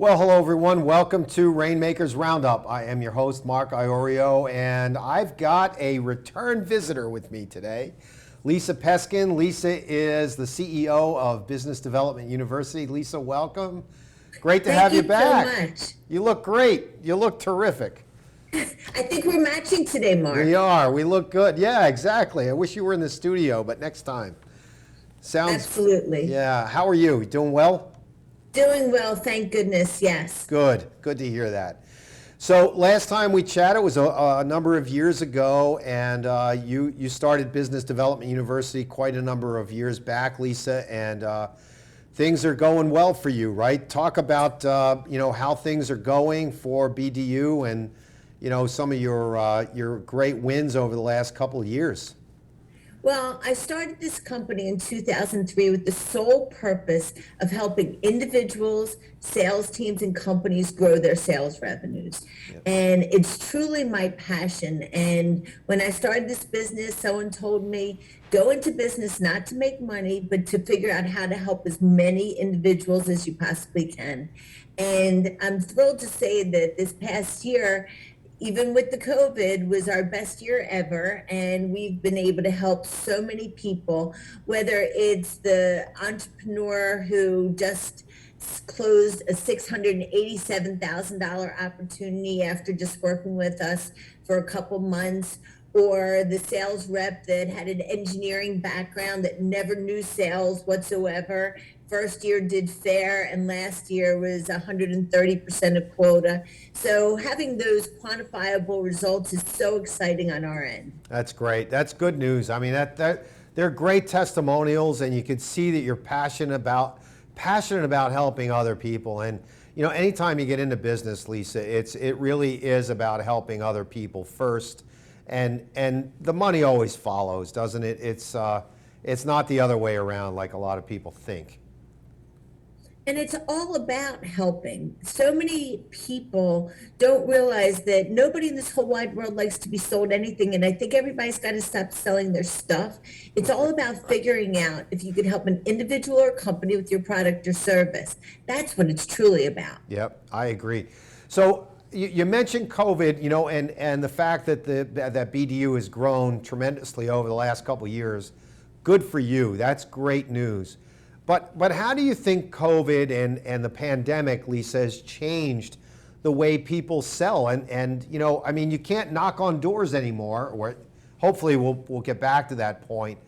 Well, hello everyone. Welcome to Rainmakers Roundup. I am your host, Mark Iorio, and I've got a return visitor with me today, Lisa Peskin. Lisa is the CEO of Business Development University. Lisa, welcome. Great to have you back. Thank you so much. You look great. You look terrific. I think we're matching today, Mark. We are. We look good. Yeah, exactly. I wish you were in the studio, but next time. Sounds. Absolutely. Yeah. How are you? Doing well? Doing well, thank goodness, yes. Good. Good to hear that. So last time we chatted was a number of years ago, and you started Business Development University quite a number of years back, Lisa, and things are going well for you, right? Talk about how things are going for BDU and some of your great wins over the last couple of years. Well, I started this company in 2003 with the sole purpose of helping individuals, sales teams, and companies grow their sales revenues. Yep. And it's truly my passion. And when I started this business, someone told me, go into business not to make money, but to figure out how to help as many individuals as you possibly can. And I'm thrilled to say that this past year, even with the COVID, was our best year ever. And we've been able to help so many people, whether it's the entrepreneur who just closed a $687,000 opportunity after just working with us for a couple months, or the sales rep that had an engineering background that never knew sales whatsoever. First year did fair, and last year was 130% of quota. So having those quantifiable results is so exciting on our end. That's great. That's good news. I mean, they're great testimonials, and you can see that you're passionate about helping other people. And anytime you get into business, Lisa, it really is about helping other people first. And the money always follows, doesn't it? It's not the other way around like a lot of people think. And it's all about helping. So many people don't realize that nobody in this whole wide world likes to be sold anything. And I think everybody's got to stop selling their stuff. It's all about figuring out if you could help an individual or company with your product or service. That's what it's truly about. Yep, I agree. So you mentioned COVID, and the fact that that BDU has grown tremendously over the last couple of years. Good for you. That's great news. But how do you think COVID and the pandemic, Lisa, has changed the way people sell? And you can't knock on doors anymore, or hopefully we'll get back to that point.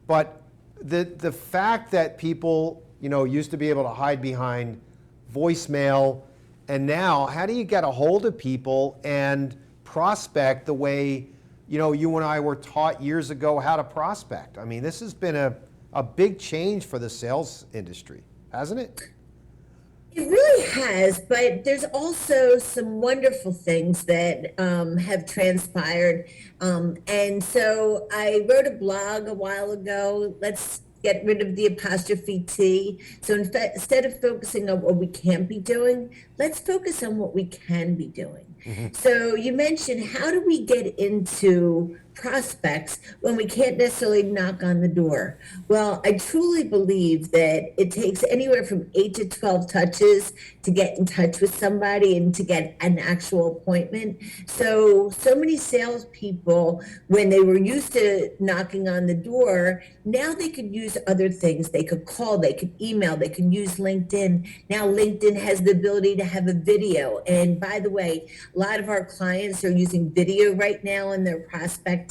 But the fact that people used to be able to hide behind voicemail, and now how do you get a hold of people and prospect the way you and I were taught years ago how to prospect? I mean, this has been a big change for the sales industry, hasn't it? It really has, but there's also some wonderful things that have transpired. And so I wrote a blog a while ago. Let's get rid of the apostrophe T. So instead of focusing on what we can't be doing, let's focus on what we can be doing. Mm-hmm. So you mentioned, how do we get into prospects when we can't necessarily knock on the door? Well, I truly believe that it takes anywhere from 8 to 12 touches to get in touch with somebody and to get an actual appointment. So many salespeople, when they were used to knocking on the door, now they could use other things. They could call, they could email, they could use LinkedIn. Now LinkedIn has the ability to have a video. And by the way, a lot of our clients are using video right now in their prospecting,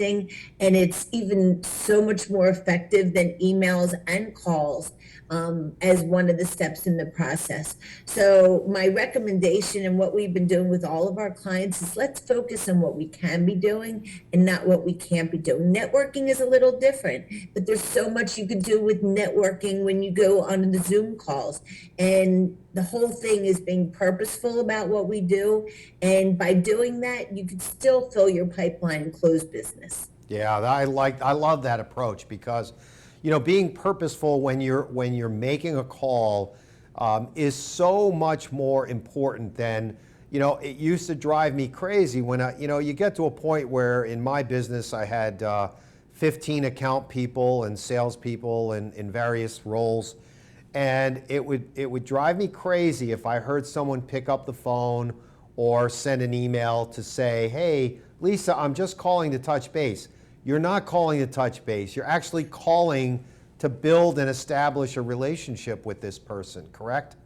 and it's even so much more effective than emails and calls as one of the steps in the process. So my recommendation and what we've been doing with all of our clients is, let's focus on what we can be doing and not what we can't be doing. Networking is a little different, but there's so much you can do with networking when you go on the Zoom calls. And the whole thing is being purposeful about what we do. And by doing that, you can still fill your pipeline and close business. Yeah, I love that approach, because being purposeful when you're making a call is so much more important than, it used to drive me crazy when you get to a point where in my business I had 15 account people and salespeople in various roles. And it would drive me crazy if I heard someone pick up the phone or send an email to say, hey, Lisa, I'm just calling to touch base. You're not calling to touch base. You're actually calling to build and establish a relationship with this person, correct?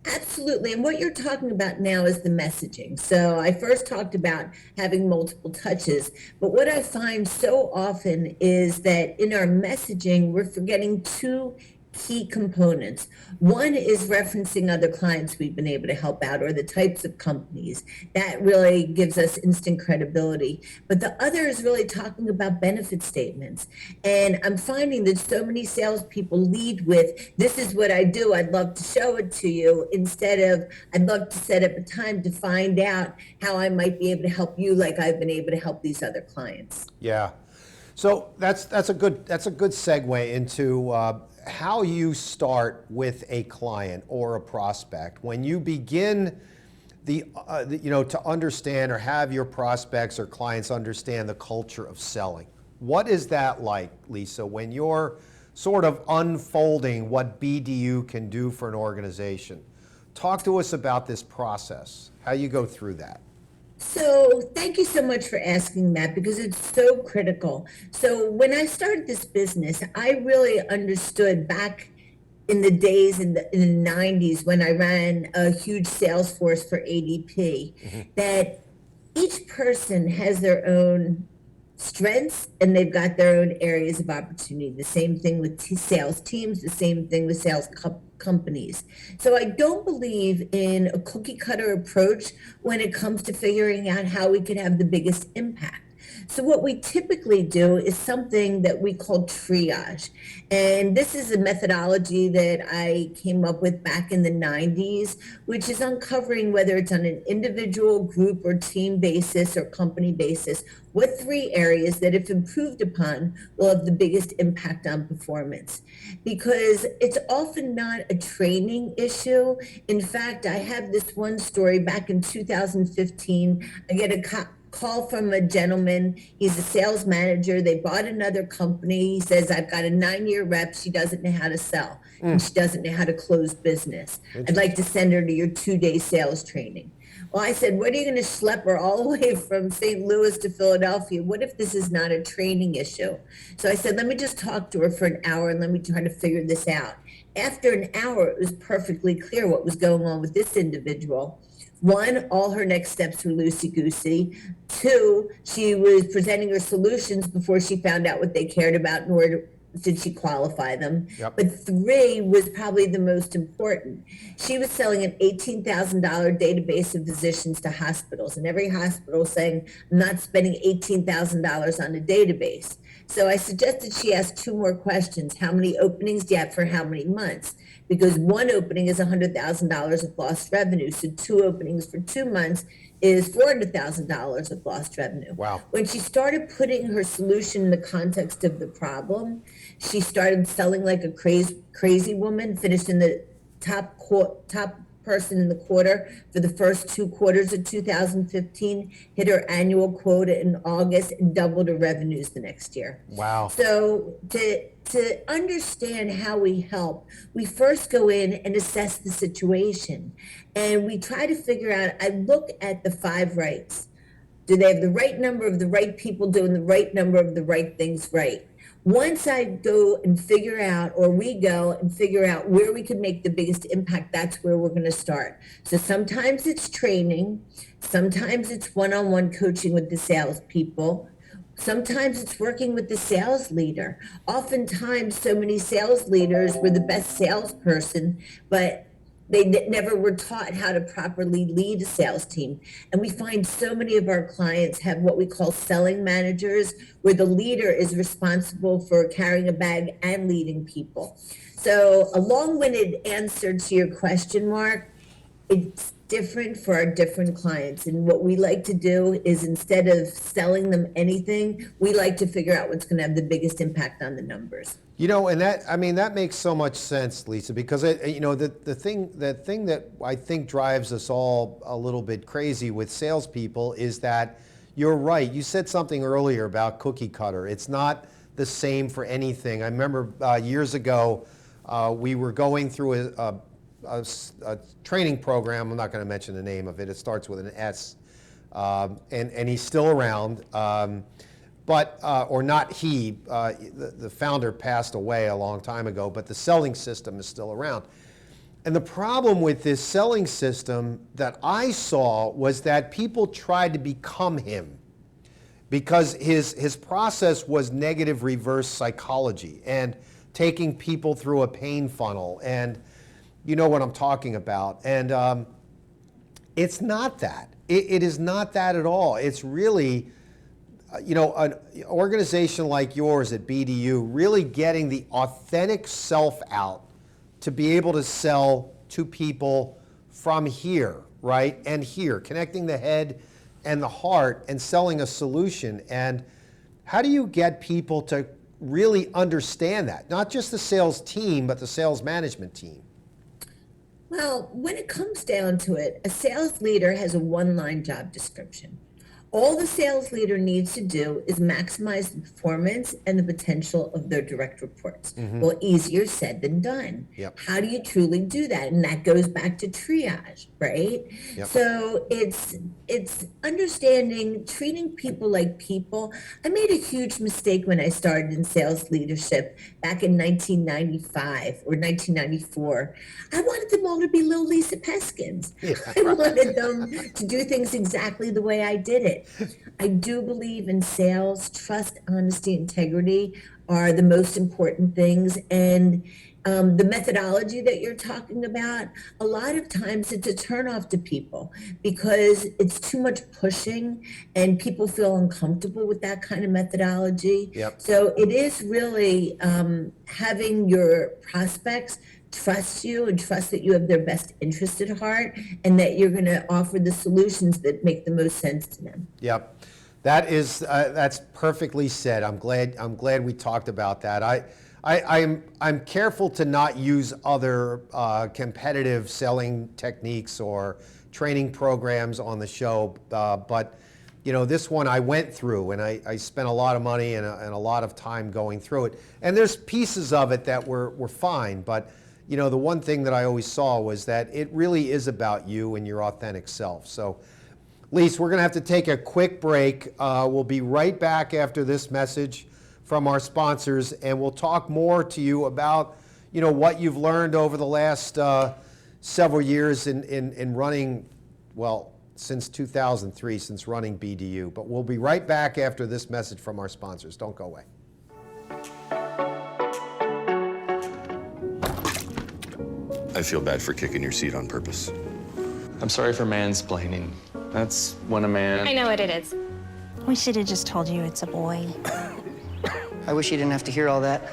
Absolutely. And what you're talking about now is the messaging. So I first talked about having multiple touches, but what I find so often is that in our messaging, we're forgetting two key components. One is referencing other clients we've been able to help out or the types of companies. That really gives us instant credibility. But the other is really talking about benefit statements. And I'm finding that so many salespeople lead with, this is what I do, I'd love to show it to you, instead of, I'd love to set up a time to find out how I might be able to help you like I've been able to help these other clients. Yeah. So that's a good segue into how you start with a client or a prospect when you begin to understand or have your prospects or clients understand the culture of selling. What is that like, Lisa, when you're sort of unfolding what BDU can do for an organization? Talk to us about this process, how you go through that. So thank you so much for asking that because it's so critical. So when I started this business, I really understood back in the days in the 90s when I ran a huge sales force for ADP that each person has their own strengths and they've got their own areas of opportunity. The same thing with sales teams, the same thing with sales companies. So I don't believe in a cookie cutter approach when it comes to figuring out how we could have the biggest impact. So what we typically do is something that we call triage. And this is a methodology that I came up with back in the 90s, which is uncovering whether it's on an individual, group, or team basis or company basis, what three areas that if improved upon will have the biggest impact on performance. Because it's often not a training issue. In fact, I have this one story back in 2015. I get a call from a gentleman. He's a sales manager. They bought another company. He says, I've got a 9-year rep. She doesn't know how to sell and she doesn't know how to close business. I'd like to send her to your 2-day sales training. Well, I said, what are you going to schlep her all the way from St. Louis to Philadelphia? What if this is not a training issue? So I said, let me just talk to her for an hour and let me try to figure this out. After an hour, it was perfectly clear what was going on with this individual. One, all her next steps were loosey-goosey. Two, she was presenting her solutions before she found out what they cared about, nor did she qualify them. Yep. But three was probably the most important. She was selling an $18,000 database of physicians to hospitals, and every hospital saying, I'm not spending $18,000 on a database. So I suggested she ask 2 more questions. How many openings do you have for how many months? Because one opening is $100,000 of lost revenue. So 2 openings for 2 months is $400,000 of lost revenue. Wow. When she started putting her solution in the context of the problem, she started selling like a crazy woman, finished in the top person in the quarter for the first 2 quarters of 2015, hit her annual quota in August and doubled her revenues the next year. Wow. So to understand how we help, we first go in and assess the situation. And we try to figure out, I look at the 5 rights. Do they have the right number of the right people doing the right number of the right things right? Once I go and figure out, or we go and figure out where we can make the biggest impact, that's where we're going to start. So sometimes it's training. Sometimes it's one-on-one coaching with the salespeople. Sometimes it's working with the sales leader. Oftentimes, so many sales leaders were the best salesperson, but they never were taught how to properly lead a sales team. And we find so many of our clients have what we call selling managers, where the leader is responsible for carrying a bag and leading people. So a long-winded answer to your question, Mark, it's different for our different clients. And what we like to do is instead of selling them anything, we like to figure out what's going to have the biggest impact on the numbers. And that makes so much sense, Lisa, because the thing that I think drives us all a little bit crazy with salespeople is that you're right. You said something earlier about cookie cutter. It's not the same for anything. I remember years ago, we were going through a training program. I'm not going to mention the name of it. It starts with an S, and he's still around. Or not he, the founder passed away a long time ago, but the selling system is still around. And the problem with this selling system that I saw was that people tried to become him because his process was negative reverse psychology and taking people through a pain funnel. And you know what I'm talking about. And it's not that. It is not that at all. It's really, an organization like yours at BDU really getting the authentic self out to be able to sell to people from here, right? And here, connecting the head and the heart and selling a solution. And how do you get people to really understand that? Not just the sales team, but the sales management team. Well, when it comes down to it, a sales leader has a one-line job description. All the sales leader needs to do is maximize the performance and the potential of their direct reports. Well, easier said than done. Yep. How do you truly do that? And that goes back to triage, right? Yep. So it's understanding, treating people like people. I made a huge mistake when I started in sales leadership back in 1995 or 1994. I wanted them all to be little Lisa Peskins. Yeah. I wanted them to do things exactly the way I did it. I do believe in sales. Trust, honesty, integrity are the most important things. And the methodology that you're talking about, a lot of times it's a turnoff to people because it's too much pushing and people feel uncomfortable with that kind of methodology. Yep. So it is really having your prospects trust you and trust that you have their best interest at heart and that you're going to offer the solutions that make the most sense to them. Yep, that's perfectly said. I'm glad we talked about that. I'm careful to not use other competitive selling techniques or training programs on the show, but this one I went through and I spent a lot of money and a lot of time going through it. And there's pieces of it that were fine, but the one thing that I always saw was that it really is about you and your authentic self. So, Lise, we're going to have to take a quick break. We'll be right back after this message from our sponsors, and we'll talk more to you about, what you've learned over the last several years in running, well, since 2003, since running BDU. But we'll be right back after this message from our sponsors. Don't go away. I feel bad for kicking your seat on purpose. I'm sorry for mansplaining. That's when a man... I know what it is. We should have just told you it's a boy. I wish you didn't have to hear all that.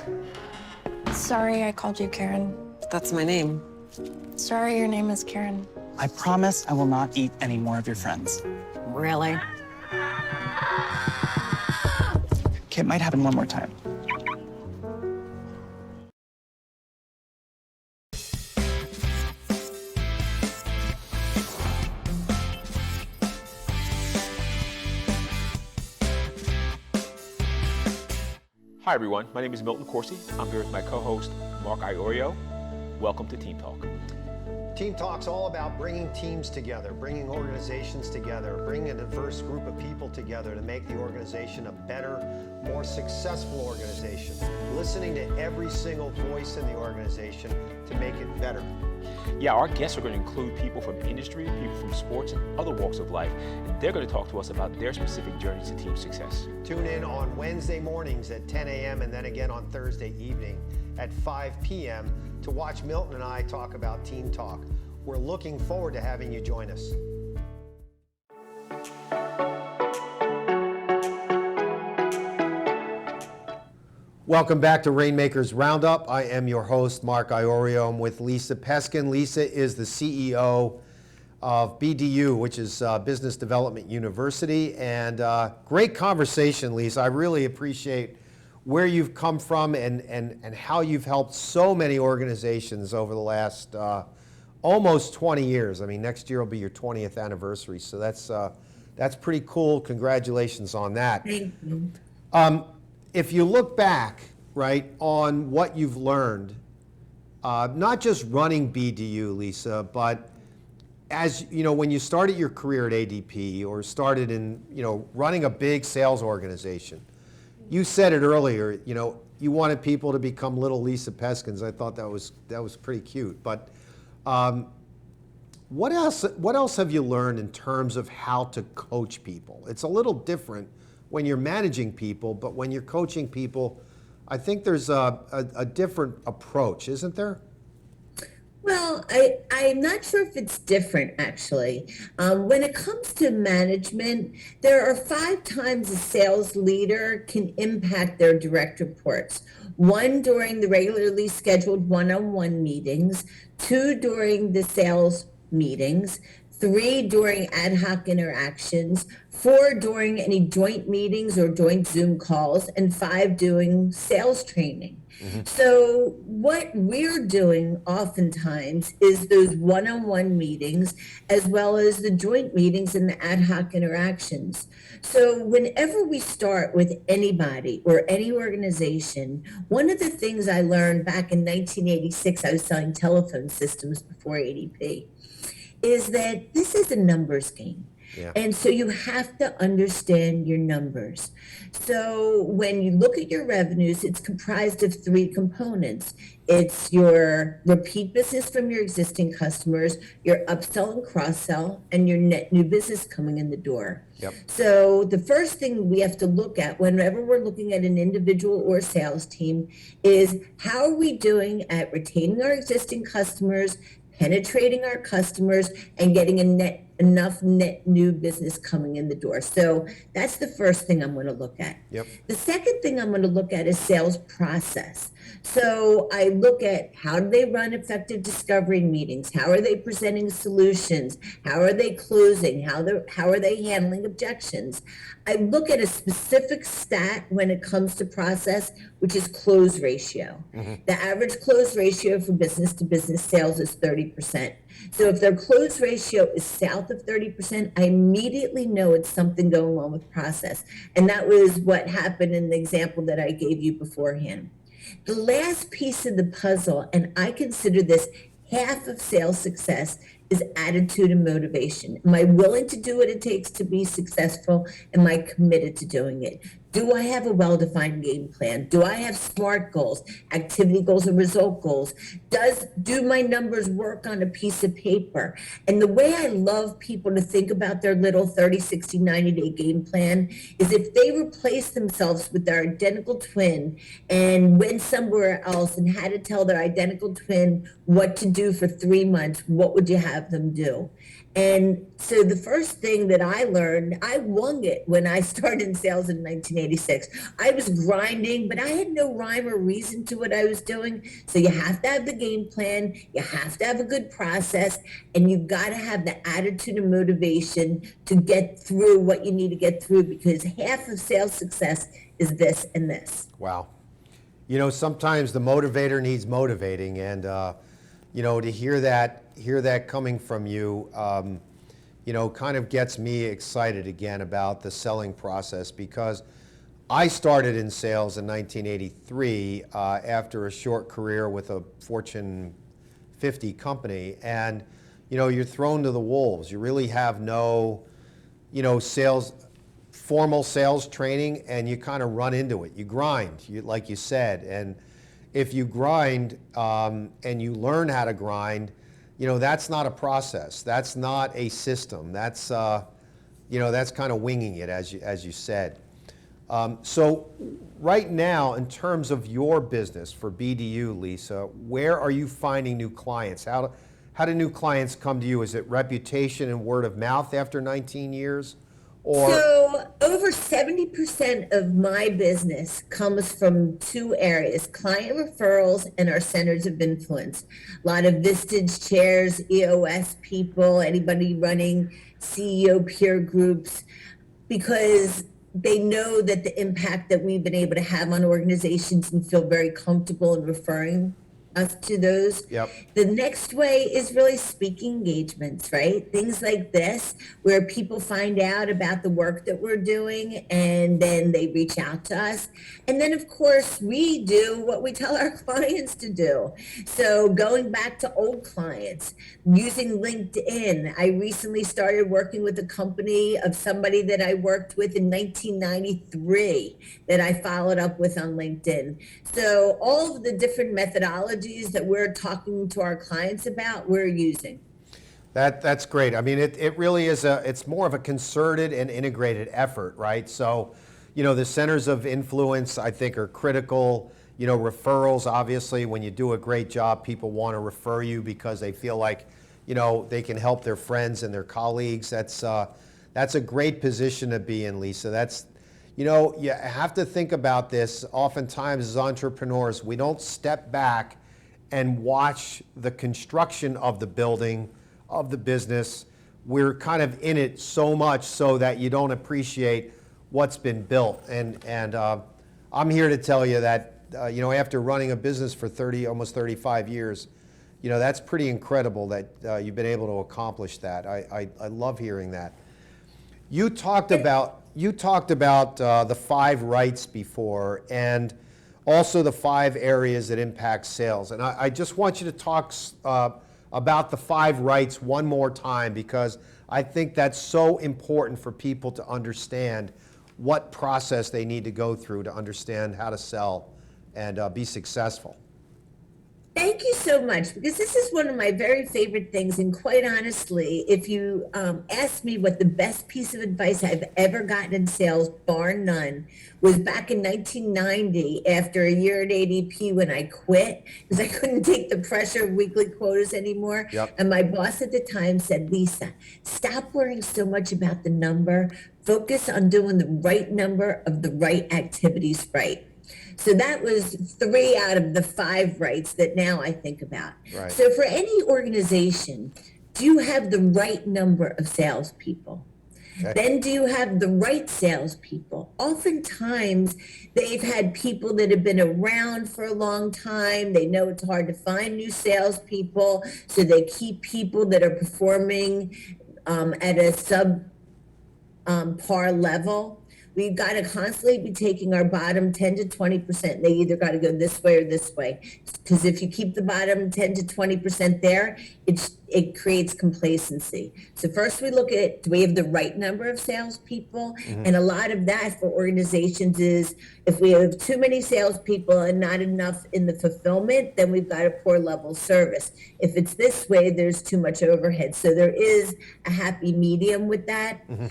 Sorry I called you Karen. That's my name. Sorry your name is Karen. I promise I will not eat any more of your friends. Really? Okay, it might happen one more time. Hi everyone, my name is Milton Corsi. I'm here with my co-host, Mark Iorio. Welcome to Team Talk. Team Talk's all about bringing teams together, bringing organizations together, bringing a diverse group of people together to make the organization a better, more successful organization, listening to every single voice in the organization to make it better. Yeah, our guests are going to include people from industry, people from sports, and other walks of life, and they're going to talk to us about their specific journeys to team success. Tune in on Wednesday mornings at 10 a.m. and then again on Thursday evening at 5 p.m. to watch Milton and I talk about Team Talk. We're looking forward to having you join us. Welcome back to Rainmakers Roundup. I am your host, Mark Iorio. I'm with Lisa Peskin. Lisa is the CEO of BDU, which is Business Development University. And great conversation, Lisa. I really appreciate where you've come from and how you've helped so many organizations over the last almost 20 years. I mean, next year will be your 20th anniversary. So that's pretty cool. Congratulations on that. Thank you. If you look back, right, on what you've learned, not just running BDU, Lisa, but as you know, when you started your career at ADP or started in, running a big sales organization, you said it earlier, you wanted people to become little Lisa Peskins. I thought that was pretty cute. But what else have you learned in terms of how to coach people? It's a little different when you're managing people, but when you're coaching people, I think there's a different approach, isn't there? Well, I'm not sure if it's different, actually. When it comes to management, there are 5 times a sales leader can impact their direct reports. 1 during the regularly scheduled one-on-one meetings, 2 during the sales meetings, 3 during ad hoc interactions, 4 during any joint meetings or joint Zoom calls, and 5 doing sales training. So what we're doing oftentimes is those one-on-one meetings as well as the joint meetings and the ad hoc interactions. So whenever we start with anybody or any organization, one of the things I learned back in 1986, I was selling telephone systems before ADP, is that this is a numbers game. Yeah. And so you have to understand your numbers. So when you look at your revenues, it's comprised of 3 components. It's your repeat business from your existing customers, your upsell and cross-sell, and your net new business coming in the door. Yep. So the first thing we have to look at whenever we're looking at an individual or sales team is how are we doing at retaining our existing customers, penetrating our customers, and getting enough net new business coming in the door. So that's the first thing I'm going to look at. Yep. The second thing I'm going to look at is sales process. So I look at how do they run effective discovery meetings? How are they presenting solutions? How are they closing? How are they handling objections? I look at a specific stat when it comes to process, which is close ratio. The average close ratio for business to business sales is 30%. So if their close ratio is south of 30%, I immediately know it's something going on with process. And that was what happened in the example that I gave you beforehand. The last piece of the puzzle, and I consider this half of sales success, is attitude and motivation. Am I willing to do what it takes to be successful? Am I committed to doing it? Do I have a well-defined game plan? Do I have SMART goals, activity goals and result goals? Do my numbers work on a piece of paper? And the way I love people to think about their little 30, 60, 90-day game plan is if they replace themselves with their identical twin and went somewhere else and had to tell their identical twin what to do for 3 months, what would you have them do? And so the first thing that I learned, I wung it when I started in sales in 1986. I was grinding, but I had no rhyme or reason to what I was doing. So you have to have the game plan, you have to have a good process, and you've got to have the attitude and motivation to get through what you need to get through, because half of sales success is this and this. Wow. Sometimes the motivator needs motivating, and to hear that coming from you, kind of gets me excited again about the selling process, because I started in sales in 1983 after a short career with a Fortune 50 company, and you're thrown to the wolves. You really have no, formal sales training, and you kind of run into it. You grind, like you said, and if you grind and you learn how to grind, that's not a process. That's not a system. That's that's kind of winging it, as you said. So right now, in terms of your business for BDU, Lisa, where are you finding new clients? How do new clients come to you? Is it reputation and word of mouth after 19 years? So over 70% of my business comes from 2 areas: client referrals and our centers of influence. A lot of Vistage chairs, EOS people, anybody running CEO peer groups, because they know that the impact that we've been able to have on organizations and feel very comfortable in referring us to those. Yep. The next way is really speaking engagements, right? Things like this, where people find out about the work that we're doing and then they reach out to us. And then, of course, we do what we tell our clients to do. So going back to old clients, using LinkedIn. I recently started working with a company of somebody that I worked with in 1993 that I followed up with on LinkedIn. So all of the different methodologies that we're talking to our clients about, we're using. That's great. I mean, it really is it's more of a concerted and integrated effort, right? So, the centers of influence, I think, are critical. Referrals, obviously, when you do a great job, people want to refer you because they feel like, they can help their friends and their colleagues. That's a great position to be in, Lisa. You have to think about this. Oftentimes as entrepreneurs, we don't step back and watch the construction of the building, of the business. We're kind of in it so much so that you don't appreciate what's been built. And I'm here to tell you that, after running a business for almost 35 years, that's pretty incredible that you've been able to accomplish that. I love hearing that. You talked about the 5 rights before, and also the 5 areas that impact sales. And I just want you to talk about the 5 rights one more time, because I think that's so important for people to understand what process they need to go through to understand how to sell and be successful. Thank you so much, because this is one of my very favorite things. And quite honestly, if you ask me what the best piece of advice I've ever gotten in sales, bar none, was back in 1990 after a year at ADP when I quit because I couldn't take the pressure of weekly quotas anymore. Yep. And my boss at the time said, Lisa, stop worrying so much about the number. Focus on doing the right number of the right activities right. So that was 3 out of the 5 rights that now I think about. Right. So for any organization, do you have the right number of salespeople? Okay. Then do you have the right salespeople? Oftentimes, they've had people that have been around for a long time. They know it's hard to find new salespeople, so they keep people that are performing at a par level. We've got to constantly be taking our bottom 10 to 20%. They either got to go this way or this way. Because if you keep the bottom 10 to 20% there, it creates complacency. So first we look at, do we have the right number of salespeople? Mm-hmm. And a lot of that for organizations is, if we have too many salespeople and not enough in the fulfillment, then we've got a poor level of service. If it's this way, there's too much overhead. So there is a happy medium with that. Mm-hmm.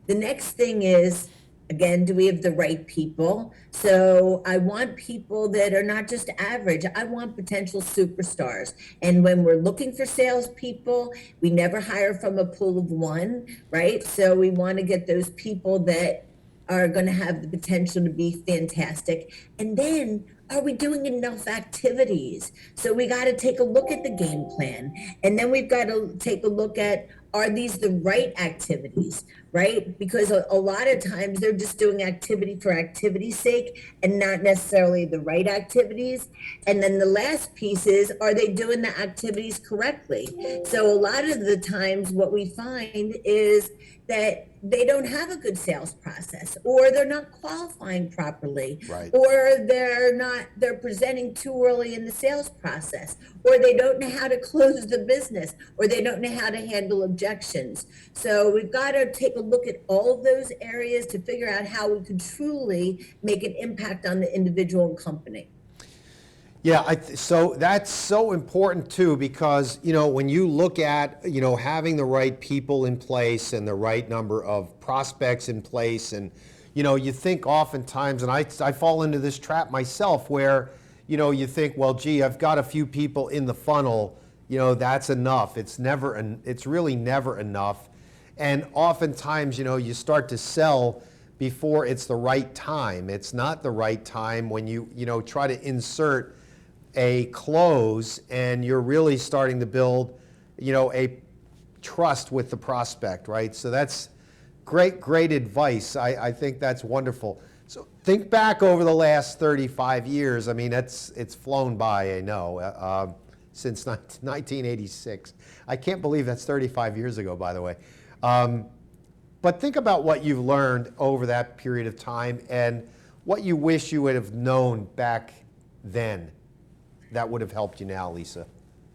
The next thing is, again, do we have the right people? So I want people that are not just average. I want potential superstars. And when we're looking for salespeople, we never hire from a pool of one, right? So we want to get those people that are going to have the potential to be fantastic. And then, are we doing enough activities? So we got to take a look at the game plan. And then we've got to take a look at, are these the right activities, right? Because a lot of times they're just doing activity for activity's sake and not necessarily the right activities. And then the last piece is, are they doing the activities correctly? So a lot of the times what we find is that they don't have a good sales process, or they're not qualifying properly, right, or they're presenting too early in the sales process, or they don't know how to close the business, or they don't know how to handle objections. So we've got to take a look at all of those areas to figure out how we could truly make an impact on the individual and company. Yeah, so that's so important too, because, when you look at, having the right people in place and the right number of prospects in place, and, you think oftentimes, and I fall into this trap myself where, you think, well, gee, I've got a few people in the funnel, that's enough. It's really never enough. And oftentimes, you start to sell before it's the right time. It's not the right time when you try to insert a close and you're really starting to build, a trust with the prospect, right? So that's great advice. I think that's wonderful. So Think back over the last 35 years. I mean, it's flown by, I know, since 1986. I can't believe that's 35 years ago, by the way. But think about what you've learned over that period of time and what you wish you would have known back then that would have helped you now, Lisa.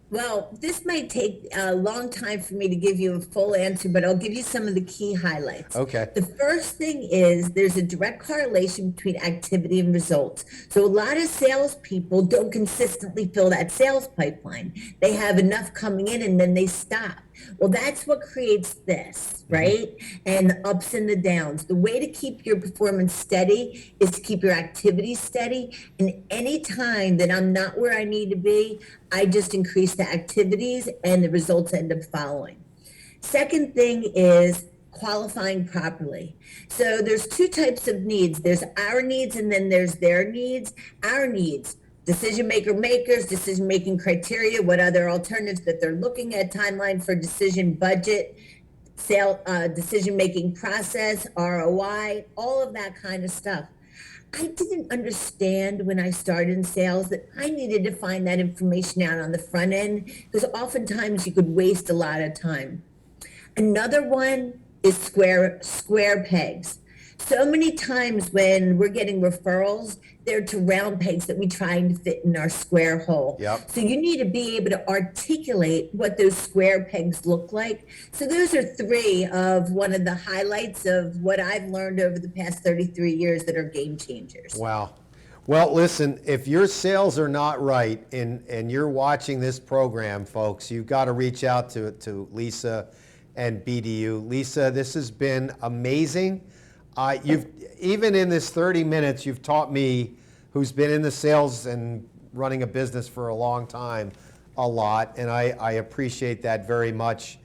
Well, this might take a long time for me to give you a full answer, but I'll give you some of the key highlights. Okay. The first thing is there's a direct correlation between activity and results. So a lot of salespeople don't consistently fill that sales pipeline. They have enough coming in and then they stop. Well, that's what creates this, right? And the ups and the downs. The way to keep your performance steady is to keep your activities steady. And any time that I'm not where I need to be, I just increase the activities and the results end up following. Second thing is qualifying properly. So there's two types of needs. There's our needs and then there's their needs. Our needs. Decision makers, decision making criteria, what other alternatives that they're looking at, timeline for decision, budget, decision making process, ROI, all of that kind of stuff. I didn't understand when I started in sales that I needed to find that information out on the front end because oftentimes you could waste a lot of time. Another one is square pegs. So many times when we're getting referrals, they're to round pegs that we try to fit in our square hole. Yep. So you need to be able to articulate what those square pegs look like. So those are three of one of the highlights of what I've learned over the past 33 years that are game changers. Wow. Well, listen, if your sales are not right and you're watching this program, folks, you've got to reach out to Lisa and BDU. Lisa, this has been amazing. You've even in this 30 minutes, you've taught me, who's been in the sales and running a business for a long time, a lot, and I appreciate that very much.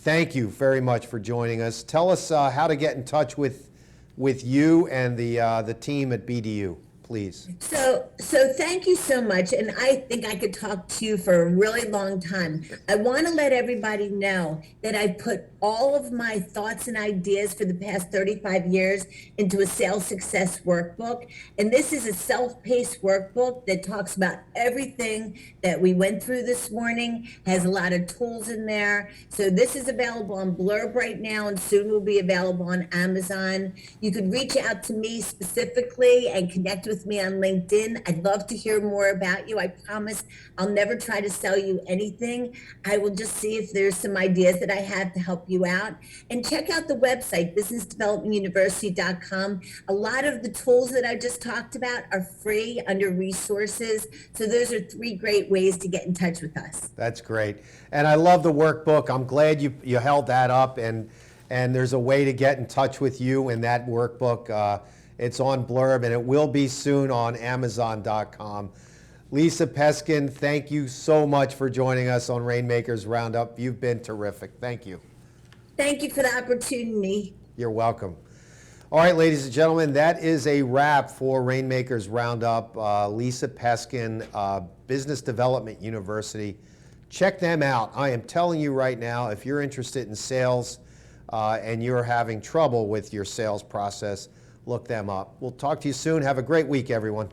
Thank you very much for joining us. Tell us how to get in touch with you and the team at BDU, please. So thank you so much. And I think I could talk to you for a really long time. I want to let everybody know that I put all of my thoughts and ideas for the past 35 years into a sales success workbook. And this is a self-paced workbook that talks about everything that we went through this morning, has a lot of tools in there. So this is available on Blurb right now and soon will be available on Amazon. You could reach out to me specifically and connect with me on LinkedIn. I'd love to hear more about you. I promise I'll never try to sell you anything. I will just see if there's some ideas that I have to help you out. And check out the website, businessdevelopmentuniversity.com. A lot of the tools that I just talked about are free under resources. So those are three great ways to get in touch with us. That's great. And I love the workbook. I'm glad you held that up, and there's a way to get in touch with you in that workbook. It's on Blurb, and it will be soon on Amazon.com. Lisa Peskin, thank you so much for joining us on Rainmakers Roundup. You've been terrific. Thank you. Thank you for the opportunity. You're welcome. All right, ladies and gentlemen, that is a wrap for Rainmakers Roundup. Lisa Peskin, Business Development University. Check them out. I am telling you right now, if you're interested in sales and you're having trouble with your sales process, look them up. We'll talk to you soon. Have a great week, everyone.